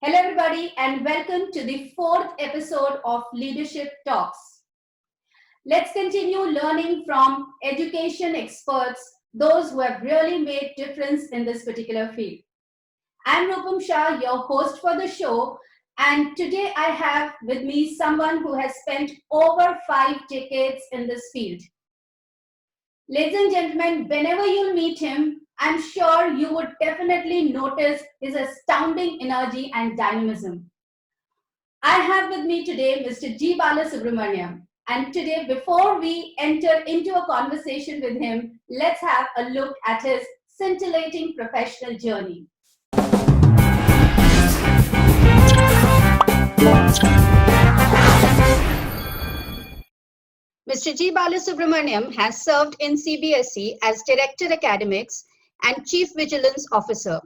Hello, everybody, and welcome to the fourth episode of Leadership Talks. Let's continue learning from education experts, those who have really made difference in this particular field. I'm Rupam Shah, your host for the show, and today I have with me someone who has spent over 5 decades in this field. Ladies and gentlemen, whenever you meet him, I'm sure you would definitely notice his astounding energy and dynamism. I have with me today Mr. G. Balasubramaniam. And today, before we enter into a conversation with him, let's have a look at his scintillating professional journey. Mr. G. Balasubramaniam has served in CBSE as Director Academics and Chief Vigilance Officer.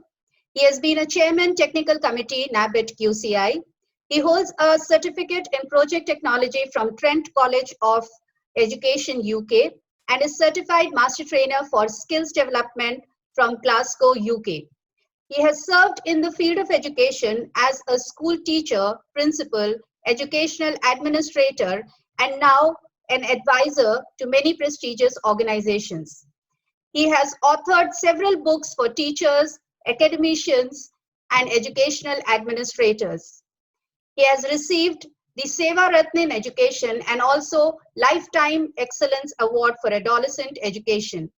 He has been a Chairman Technical Committee NABIT QCI. He holds a certificate in Project Technology from Trent College of Education UK and is certified Master Trainer for Skills Development from Glasgow, UK. He has served in the field of education as a school teacher, principal, educational administrator, and now an advisor to many prestigious organizations. He has authored several books for teachers, academicians, and educational administrators. He has received the Seva Ratna in Education and also Lifetime Excellence Award for Adolescent Education.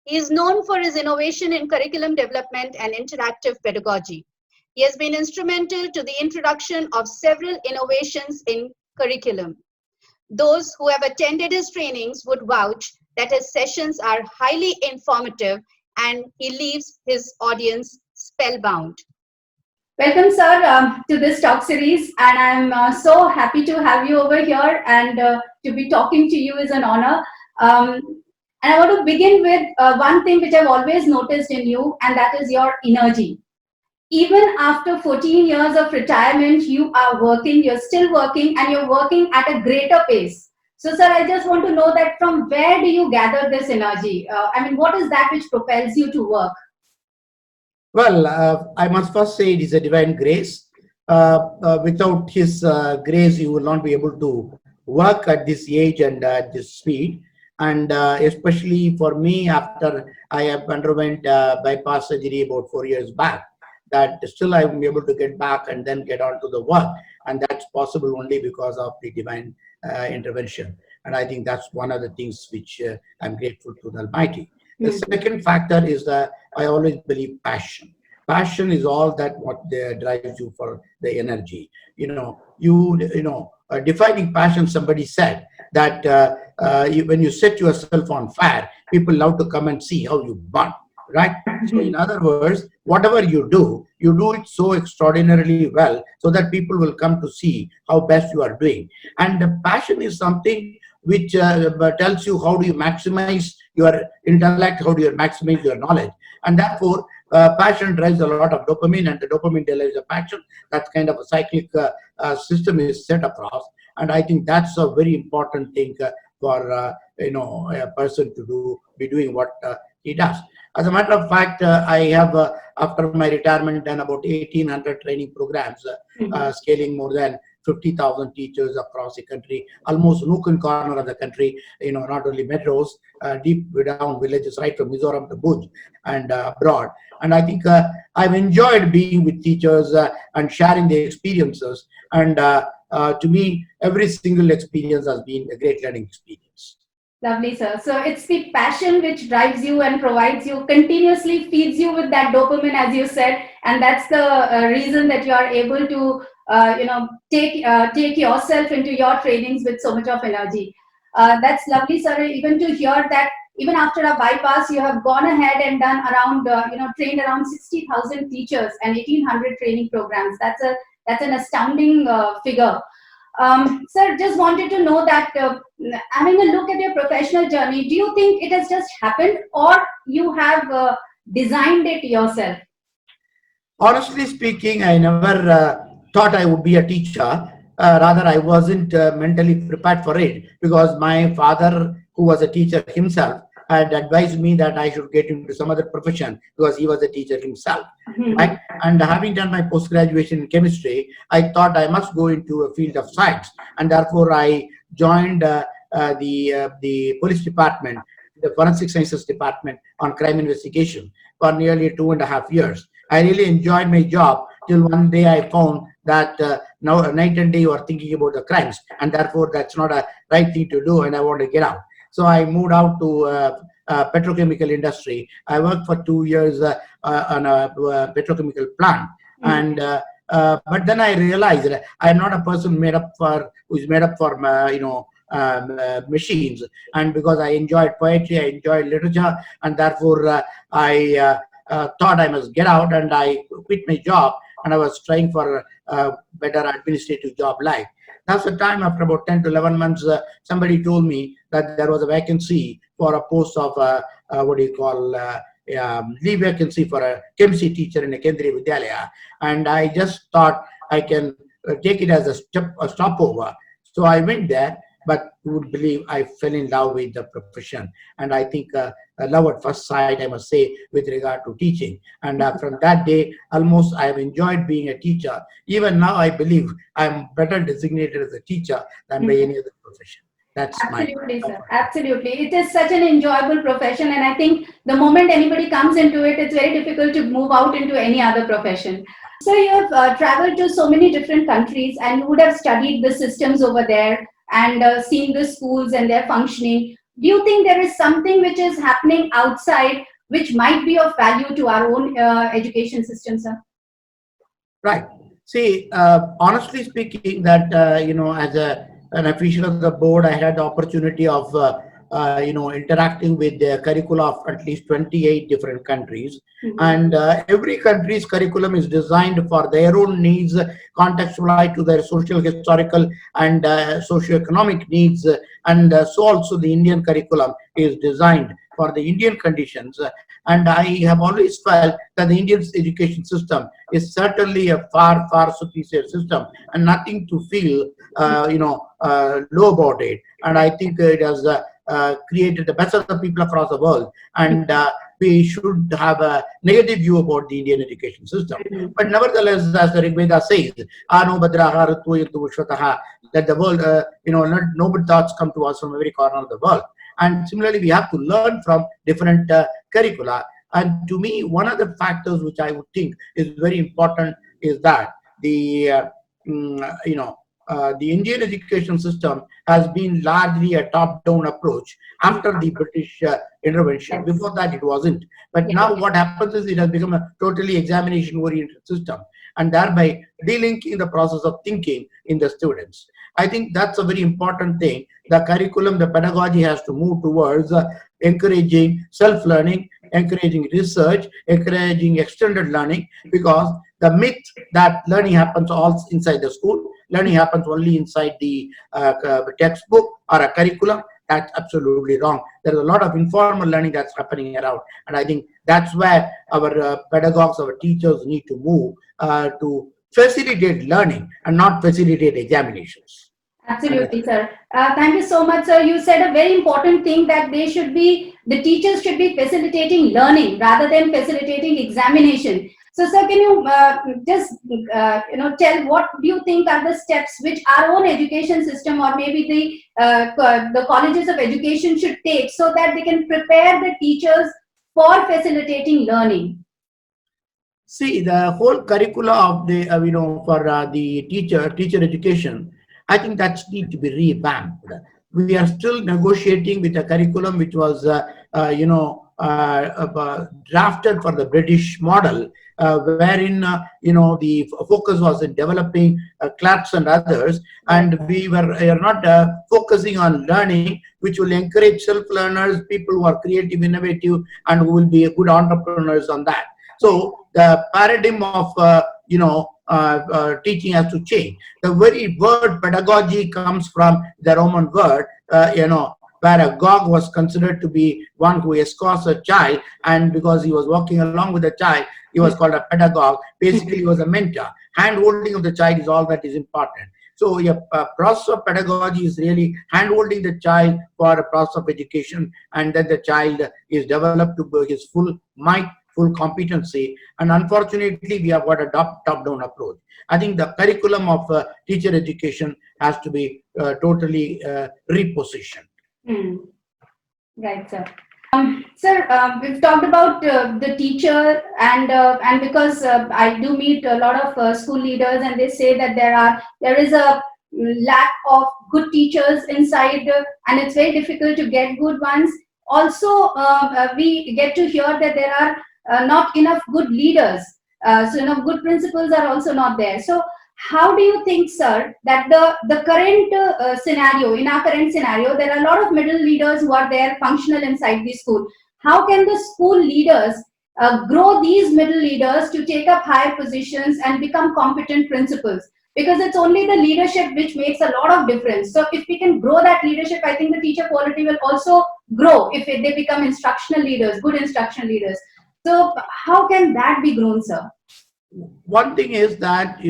He is known for his innovation in curriculum development and interactive pedagogy. He has been instrumental to the introduction of several innovations in curriculum. Those who have attended his trainings would vouch that his sessions are highly informative and he leaves his audience spellbound. Welcome, sir, to this talk series, and I'm so happy to have you over here and to be talking to you is an honor. And I want to begin with one thing which I've always noticed in you, and that is your energy. Even after 14 years of retirement, you are working, you're still working, and you're working at a greater pace. So, sir, I just want to know that from where do you gather this energy? What is that which propels you to work? Well, I must first say it is a divine grace. Without His grace, you will not be able to work at this age and at this speed. And especially for me, after I have underwent bypass surgery about 4 years back, that still I will be able to get back and then get on to the work. And that's possible only because of the divine intervention. And I think that's one of the things which I'm grateful to the Almighty. The second factor is that I always believe passion. Passion is all that what drives you for the energy. Defining passion, somebody said that when you set yourself on fire, people love to come and see how you burn, right? So in other words, whatever you do it so extraordinarily well so that people will come to see how best you are doing. And the passion is something which tells you how do you maximize your intellect, how do you maximize your knowledge. And therefore, passion drives a lot of dopamine, and the dopamine delivers a passion. That kind of a cyclic system is set across. And I think that's a very important thing for a person to be doing what he does. As a matter of fact, I have, after my retirement, done about 1,800 training programs, scaling more than 50,000 teachers across the country, almost nook and corner of the country, not only metros, deep down villages, right from Mizoram to Bhuj and abroad. And I think I've enjoyed being with teachers and sharing their experiences. And to me, every single experience has been a great learning experience. Lovely, sir. So it's the passion which drives you and provides you, continuously feeds you with that dopamine, as you said, and that's the reason that you are able to, take yourself into your trainings with so much of energy. That's lovely, sir. Even to hear that, even after a bypass, you have gone ahead and done around, trained around 60,000 teachers and 1,800 training programs. That's an astounding figure. Sir, just wanted to know that having a look at your professional journey, do you think it has just happened or you have designed it yourself? Honestly speaking, I never thought I would be a teacher. Rather, I wasn't mentally prepared for it because my father, who was a teacher himself, had advised me that I should get into some other profession because he was a teacher himself. Right? And having done my post-graduation in chemistry, I thought I must go into a field of science, and therefore I joined the police department, the forensic sciences department on crime investigation for nearly 2.5 years. I really enjoyed my job till one day I found that now night and day you are thinking about the crimes, and therefore that's not a right thing to do, and I want to get out. So I moved out to petrochemical industry. I worked for 2 years on a petrochemical plant, and but then I realized that I am not a person who is made up for machines. And because I enjoyed poetry, I enjoyed literature, and therefore I thought I must get out, and I quit my job, and I was trying for a better administrative job life. That's the time, after about 10 to 11 months, somebody told me that there was a vacancy for a post of leave vacancy for a chemistry teacher in a Kendriya Vidyalaya. And I just thought I can take it as a stopover. So I went there, but you would believe I fell in love with the profession. And I think a love at first sight, I must say, with regard to teaching. And from that day, almost I have enjoyed being a teacher. Even now, I believe I'm better designated as a teacher than by any other profession. That's absolutely, sir. Absolutely. It is such an enjoyable profession. And I think the moment anybody comes into it, it's very difficult to move out into any other profession. So you have traveled to so many different countries, and you would have studied the systems over there and seen the schools and their functioning. Do you think there is something which is happening outside which might be of value to our own education system, sir? Right. See, honestly speaking, that, as an official of the board, I had the opportunity of, interacting with the curricula of at least 28 different countries. And every country's curriculum is designed for their own needs, contextualized to their social, historical, and socio-economic needs. And so also the Indian curriculum is designed for the Indian conditions. And I have always felt that the Indian education system is certainly a far, far superior system, and nothing to feel, low about it. And I think it has created the best of the people across the world. And we should have a negative view about the Indian education system. But nevertheless, as the Rig Veda says, Ano Badraha Ratu Yatu Vishwataha, that the world, noble thoughts come to us from every corner of the world. And similarly, we have to learn from different curricula. And to me, one of the factors which I would think is very important is that the Indian education system has been largely a top-down approach after the British intervention. Before that, it wasn't. But now what happens is it has become a totally examination-oriented system, and thereby delinking the process of thinking in the students. I think that's a very important thing. The curriculum, the pedagogy has to move towards encouraging self-learning, encouraging research, encouraging extended learning, because the myth that learning happens all inside the school, learning happens only inside the textbook or a curriculum, that's absolutely wrong. There is a lot of informal learning that's happening around. And I think that's where our pedagogues, our teachers need to move to facilitate learning and not facilitate examinations. Absolutely, sir. Thank you so much, sir. You said a very important thing, that the teachers should be facilitating learning rather than facilitating examination. So, sir, can you just tell what do you think are the steps which our own education system, or maybe the colleges of education, should take so that they can prepare the teachers for facilitating learning? See, the whole curricula of the for the teacher education, I think that needs to be revamped. We are still negotiating with a curriculum which was drafted for the British model, wherein the focus was in developing clerks and others, and we are not focusing on learning, which will encourage self-learners, people who are creative, innovative, and who will be good entrepreneurs on that. So the paradigm of teaching has to change. The very word pedagogy comes from the Roman word, where a gog was considered to be one who escorts a child, and because he was walking along with the child, he was called a pedagogue. Basically, he was a mentor. Hand holding of the child is all that is important. So a process of pedagogy is really hand-holding the child for a process of education, and then the child is developed to his full might, full competency. And unfortunately, we have got a top-down approach. I think the curriculum of teacher education has to be totally repositioned. Right, sir. Sir, we've talked about the teacher, and because I do meet a lot of school leaders, and they say that there is a lack of good teachers inside, and it's very difficult to get good ones. Also, we get to hear that there are not enough good leaders. So, good principals are also not there. So, how do you think, sir, that the current scenario, in our current scenario, there are a lot of middle leaders who are there functional inside the school. How can the school leaders grow these middle leaders to take up higher positions and become competent principals? Because it's only the leadership which makes a lot of difference. So if we can grow that leadership, I think the teacher quality will also grow if they become instructional leaders, good instructional leaders. So how can that be grown, sir? One thing is that,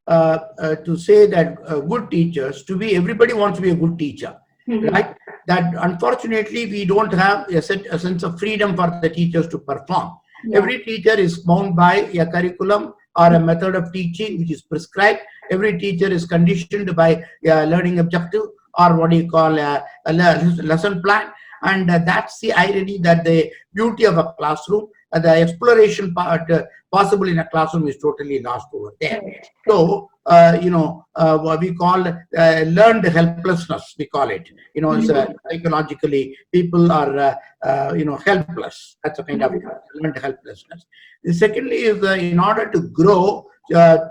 to say that good teachers, everybody wants to be a good teacher, right? That unfortunately we don't have a sense of freedom for the teachers to perform. Yeah. Every teacher is bound by a curriculum or a method of teaching which is prescribed. Every teacher is conditioned by a learning objective, or what you call a lesson plan. And that's the irony, that the beauty of a classroom, the exploration part possible in a classroom is totally lost over there. So, what we call learned helplessness, we call it. Psychologically, people are, helpless. That's a kind of learned helplessness. Secondly is, in order to grow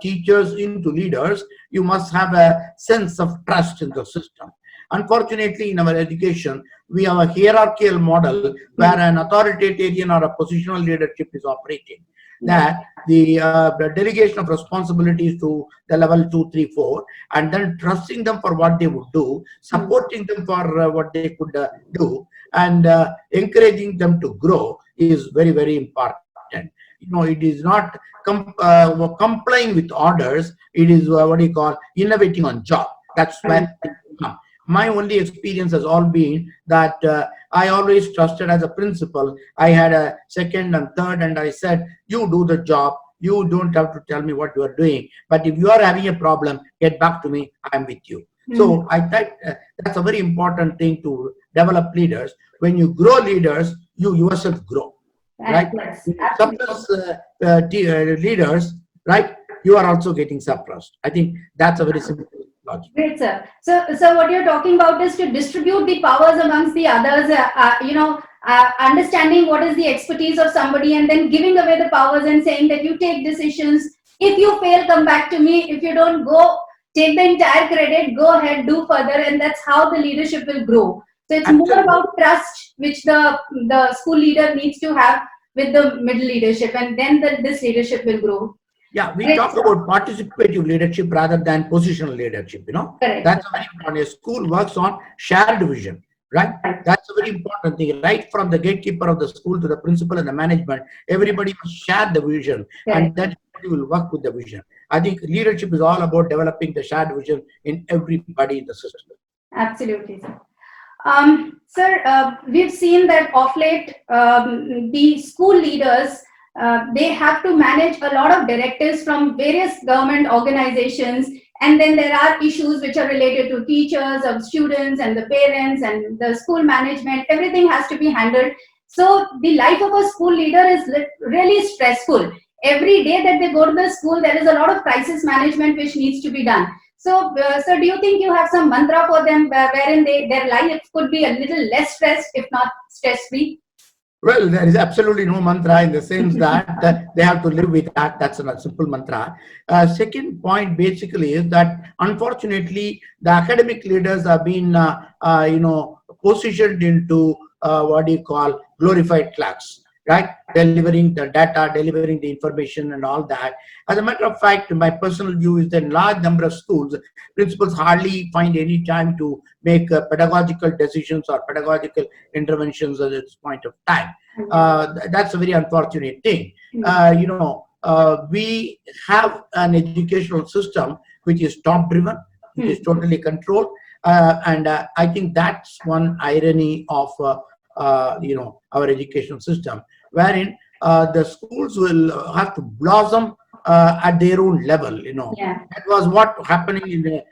teachers into leaders, you must have a sense of trust in the system. Unfortunately, in our education, we have a hierarchical model where an authoritarian or a positional leadership is operating. That the delegation of responsibilities to the level 2, 3, 4, and then trusting them for what they would do, supporting them for what they could do, and encouraging them to grow is very, very important. It is not complying with orders. It is what you call innovating on job. That's where my only experience has all been that I always trusted as a principal. I had a second and third, and I said, you do the job. You don't have to tell me what you are doing. But if you are having a problem, get back to me. I'm with you. So I think that's a very important thing to develop leaders. When you grow leaders, you yourself grow. Right? Suppress leaders, right? You are also getting suppressed. I think that's a very simple logic. Great, sir. So what you're talking about is to distribute the powers amongst the others, understanding what is the expertise of somebody and then giving away the powers and saying that you take decisions. If you fail, come back to me. If you don't, go take the entire credit, go ahead, do further, and that's how the leadership will grow. So it's more about trust, which the school leader needs to have with the middle leadership, and then this leadership will grow. Yeah, we talk about participative leadership rather than positional leadership, Correct. That's a very important. A school works on shared vision, right? That's a very important thing. Right from the gatekeeper of the school to the principal and the management, everybody must share the vision. Correct. And that will work with the vision. I think leadership is all about developing the shared vision in everybody in the system. Absolutely, sir. Sir, we've seen that of late, the school leaders, they have to manage a lot of directives from various government organizations, and then there are issues which are related to teachers, of students, and the parents, and the school management. Everything has to be handled. So the life of a school leader is really stressful. Every day that they go to the school, there is a lot of crisis management which needs to be done. So, sir, do you think you have some mantra for them wherein their life could be a little less stressed, if not stress-free? Well, there is absolutely no mantra in the sense that they have to live with that. That's a simple mantra. Second point basically is that unfortunately the academic leaders have been, positioned into what you call glorified clerks, right? Delivering the data, delivering the information and all that. As a matter of fact, my personal view is that in large number of schools, principals hardly find any time to make pedagogical decisions or pedagogical interventions at this point of time. That's a very unfortunate thing. We have an educational system which is top driven, It is totally controlled. And I think that's one irony of our education system, wherein the schools will have to blossom at their own level. Yeah. That was what happening in the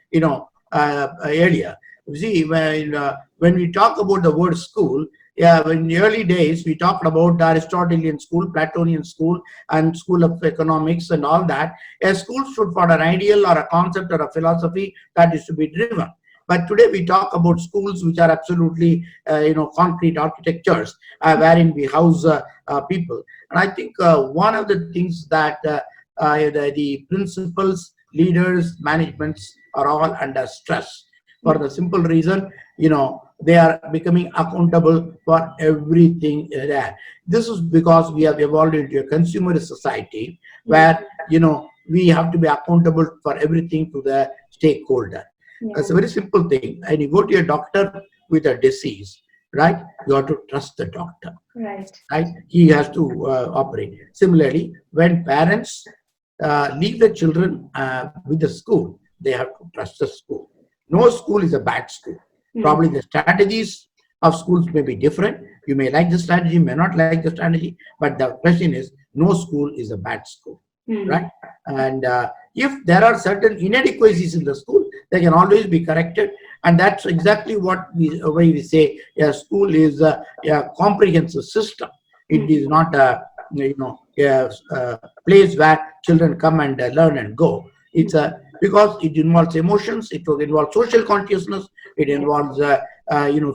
earlier. You see, when we talk about the word school, yeah, in the early days we talked about the Aristotelian school, Platonian school, and school of economics and all that. A school stood for an ideal or a concept or a philosophy that is to be driven. But today we talk about schools which are absolutely, concrete architectures wherein we house people. And I think one of the things that the principals, leaders, managements are all under stress for the simple reason, they are becoming accountable for everything there. This is because we have evolved into a consumerist society where, we have to be accountable for everything to the stakeholder. Yeah. It's a very simple thing. And you go to a doctor with a disease, right? You have to trust the doctor, Right. right? He has to operate. Similarly, when parents leave the children with the school, they have to trust the school. No school is a bad school. Probably the strategies of schools may be different. You may like the strategy, may not like the strategy, but the question is, no school is a bad school, right? And if there are certain inadequacies in the school, they can always be corrected. And that's exactly what we say a school is a comprehensive system. It is not a place where children come and learn and go. It's because it involves emotions, it involves social consciousness, it involves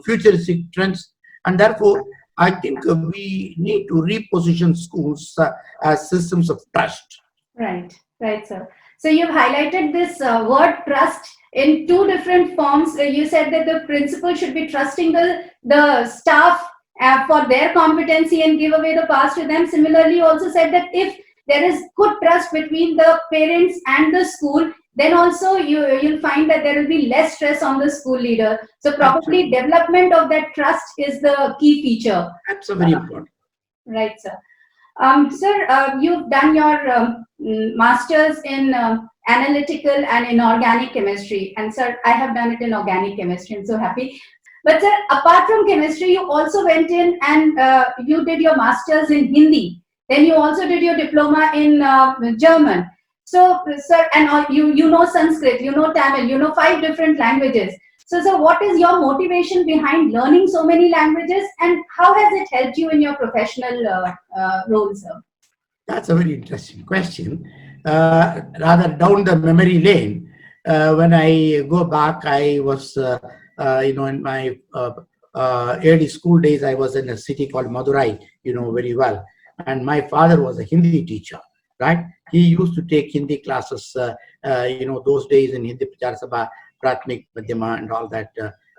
futuristic trends, and therefore I think we need to reposition schools as systems of trust. Right, sir. So you've highlighted this word trust in two different forms. You said that the principal should be trusting the staff for their competency and give away the pass to them. Similarly, you also said that if there is good trust between the parents and the school, then also you'll find that there will be less stress on the school leader. So probably development of that trust is the key feature. That's very important. Right, sir. Sir, you've done your master's in analytical and inorganic chemistry. And sir, I have done it in organic chemistry. I'm so happy. But sir, apart from chemistry, you also went in and you did your master's in Hindi. Then you also did your diploma in German. So, sir, and you know Sanskrit, you know Tamil, you know 5 different languages. So, sir, what is your motivation behind learning so many languages, and how has it helped you in your professional role, sir? That's a very interesting question. Rather down the memory lane, when I go back, I was, in my early school days, I was in a city called Madurai, very well. And my father was a Hindi teacher, right? He used to take Hindi classes, those days in Hindi Prachar Sabha, Pratmik, Madhyama, and all that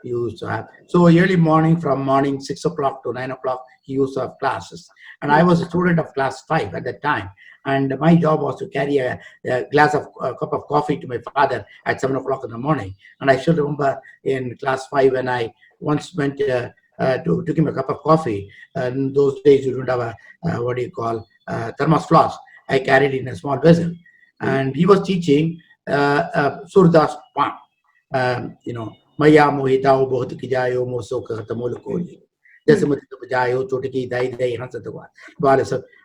he used to have. So early morning, from morning 6 o'clock to 9 o'clock, he used to have classes. And I was a student of class 5 at that time. And my job was to carry a cup of coffee to my father at 7 o'clock in the morning. And I still remember in class 5 when I once went took him a cup of coffee. In those days, you don't have a thermos flask. I carried in a small vessel. And he was teaching Surdas Pan. Maya mohitao bahut kijayo moso khatamol koli.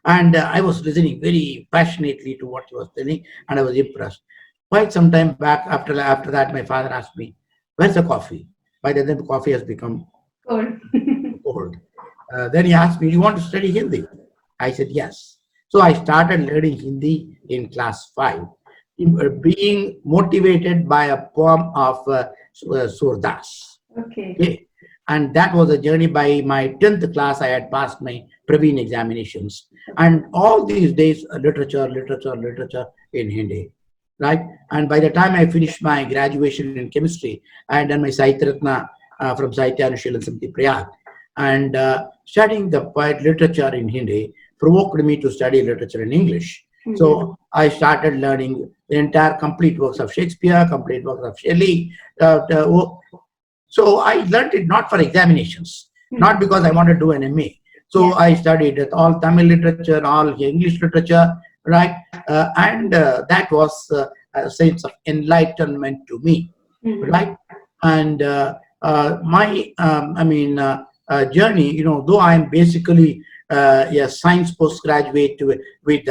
And I was listening very passionately to what he was telling, and I was impressed. Quite some time back, after that, my father asked me, "Where's the coffee?" By then, the coffee has become cold. Then he asked me, "You want to study Hindi?" I said, "Yes." So I started learning Hindi in class 5, being motivated by a poem of Surdas. Okay. And that was a journey. By my 10th class, I had passed my Praveen examinations. And all these days, literature in Hindi, right? And by the time I finished my graduation in chemistry, I had done my Sahitya Ratna from Sahitya Anushilana Samiti Prayag. And studying the poet literature in Hindi provoked me to study literature in English. So I started learning the entire complete works of Shakespeare, complete works of Shelley. So I learned it not for examinations, not because I wanted to do an MA. So I studied all Tamil literature, all English literature, right? And that was a sense of enlightenment to me. right? And my, journey, though I'm basically a science postgraduate with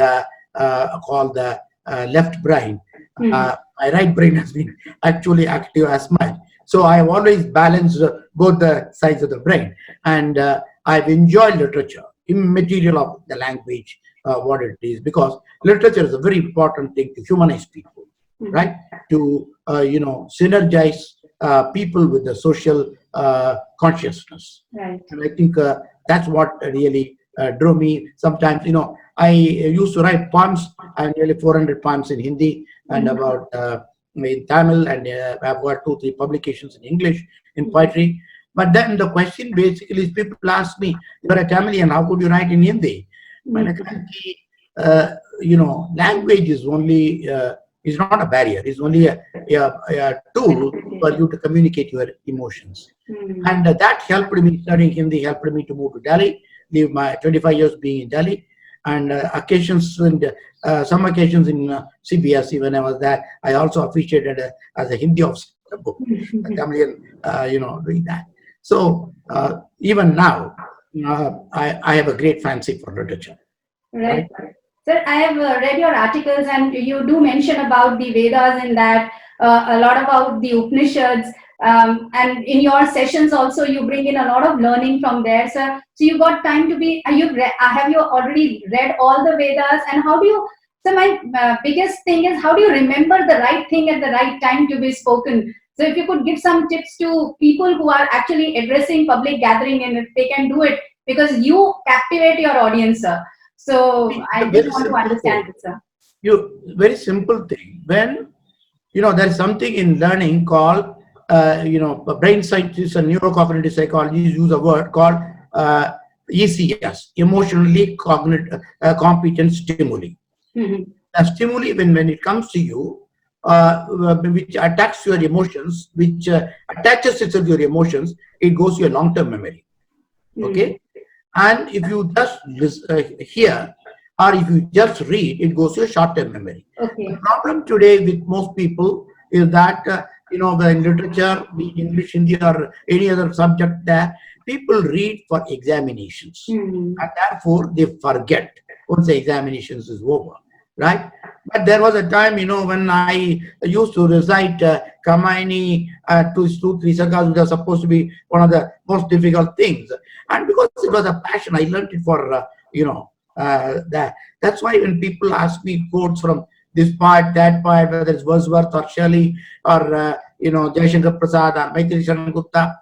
called the left brain, my right brain has been actually active as much. So I have always balanced both the sides of the brain, and I've enjoyed literature, immaterial of the language, what it is, because literature is a very important thing to humanize people, right? To synergize people with the social consciousness. Right. And I think that's what really drew me. Sometimes, I used to write poems. I have nearly 400 poems in Hindi and about in Tamil, and I've got 2-3 publications in English in poetry. But then the question basically is, people ask me, "You're a Tamilian, how could you write in Hindi?" Language is only is not a barrier. It's only a tool for you to communicate your emotions. And that helped me. Studying Hindi helped me to move to Delhi, live my 25 years being in Delhi, and some occasions in CBSE when I was there, I also officiated as a Hindi officer, a Tamilian, doing that. So even now, I have a great fancy for literature. Right. Sir, I have read your articles, and you do mention about the Vedas in that, a lot about the Upanishads, and in your sessions also you bring in a lot of learning from there, sir. So you got time to be, have you already read all the Vedas, and how do you, so my biggest thing is, how do you remember the right thing at the right time to be spoken? So if you could give some tips to people who are actually addressing public gathering, and if they can do it, because you captivate your audience, sir. So I just want to understand it, sir. Very simple thing. When, there's something in learning called, brain scientists and neurocognitive psychologists use a word called ECS, emotionally competent stimuli. A stimuli, when it comes to you, which attacks your emotions, which attaches itself to your emotions, it goes to your long-term memory. Okay? And if you just hear, or if you just read, it goes to your short-term memory. Okay. The problem today with most people is that, in literature, be it English, Hindi, or any other subject there, people read for examinations. And therefore, they forget once the examinations is over, right? But there was a time, when I used to recite Kamaini, 2-3 sagas, which are supposed to be one of the most difficult things. And because it was a passion, I learned it for, that. That's why when people ask me quotes from this part, that part, whether it's Wordsworth or Shelley or, Jayashankar Prasad or Maitri Sharan Gupta,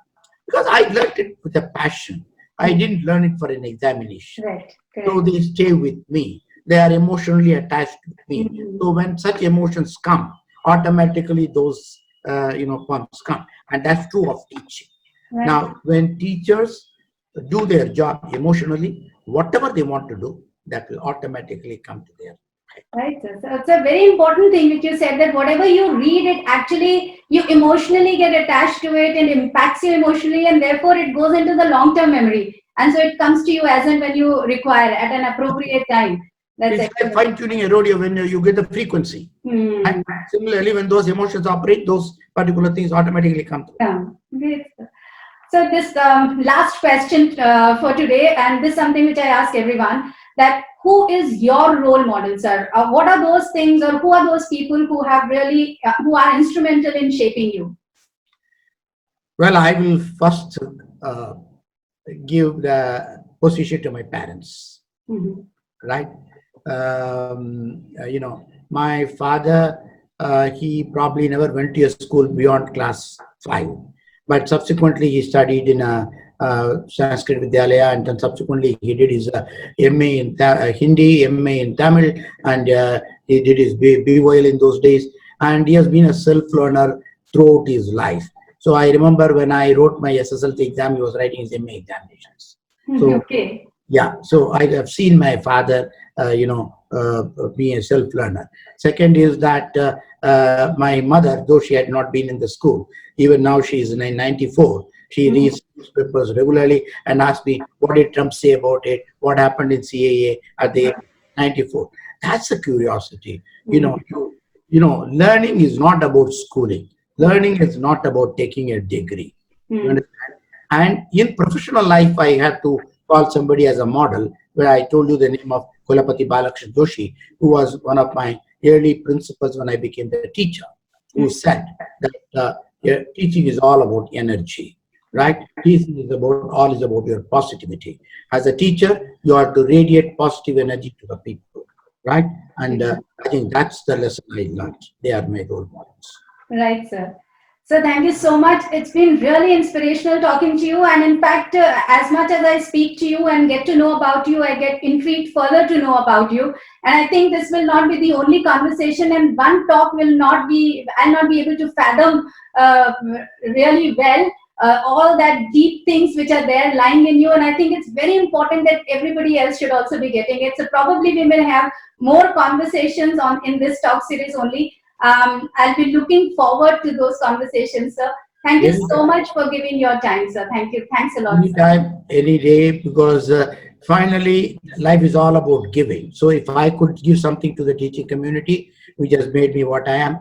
because I learned it with a passion. I didn't learn it for an examination. Right. So they stay with me. They are emotionally attached with me. So when such emotions come, automatically those, poems come. And that's true of teaching. Right. Now, when teachers do their job emotionally, whatever they want to do, that will automatically come to their head. Right, sir. So it's a very important thing which you said, that whatever you read, it actually, you emotionally get attached to it and impacts you emotionally, and therefore it goes into the long-term memory. And so it comes to you as and when you require at an appropriate time. That's it's like fine-tuning a rodeo when you get the frequency. And similarly, when those emotions operate, those particular things automatically come through. Yeah. Great. So this last question for today, and this is something which I ask everyone, that who is your role model, sir? What are those things, or who are those people who have really, who are instrumental in shaping you? Well, I will first give the position to my parents, right? My father, he probably never went to a school beyond class 5, but subsequently he studied in a Sanskrit Vidyalaya, and then subsequently he did his MA in Hindi, MA in Tamil, and he did his BOL in those days, and he has been a self-learner throughout his life. So I remember when I wrote my SSLC exam, he was writing his MA examinations. So, okay. Yeah, so I have seen my father, being a self-learner. Second is that my mother, though she had not been in the school, even now she is in 94, she reads newspapers regularly and asks me, what did Trump say about it? What happened in CAA at the 94? That's a curiosity. Learning is not about schooling. Learning is not about taking a degree. You Hmm. understand? And in professional life, I had to call somebody as a model, where I told you the name of Kulapati Balakrishna Joshi, who was one of my early principals when I became the teacher, who said that yeah, teaching is all about energy, right? Teaching is about, all is about your positivity. As a teacher, you are to radiate positive energy to the people, right? And I think that's the lesson I learned. They are my role models. Right, sir. So thank you so much. It's been really inspirational talking to you. And in fact, as much as I speak to you and get to know about you, I get intrigued further to know about you. And I think this will not be the only conversation, and one talk will not be, I'll not be able to fathom really well all that deep things which are there lying in you. And I think it's very important that everybody else should also be getting it. So probably we will have more conversations on in this talk series only. I'll be looking forward to those conversations, sir. Thank you so much for giving your time, sir. Thank you. Thanks a lot, sir. Anytime, any day, because finally, life is all about giving. So if I could give something to the teaching community, which has made me what I am,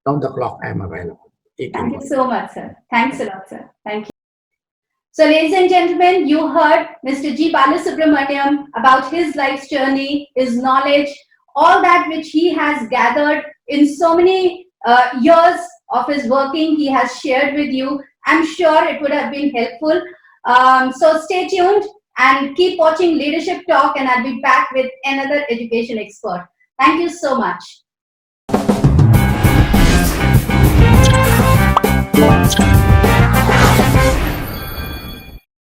round the clock I am available. Thank you so much, sir. Thanks a lot, sir. Thank you. So, ladies and gentlemen, you heard Mr. G. Balasubramaniam about his life's journey, his knowledge, all that which he has gathered in so many years of his working, he has shared with you. I'm sure it would have been helpful. So stay tuned and keep watching Leadership Talk, and I'll be back with another education expert. Thank you so much.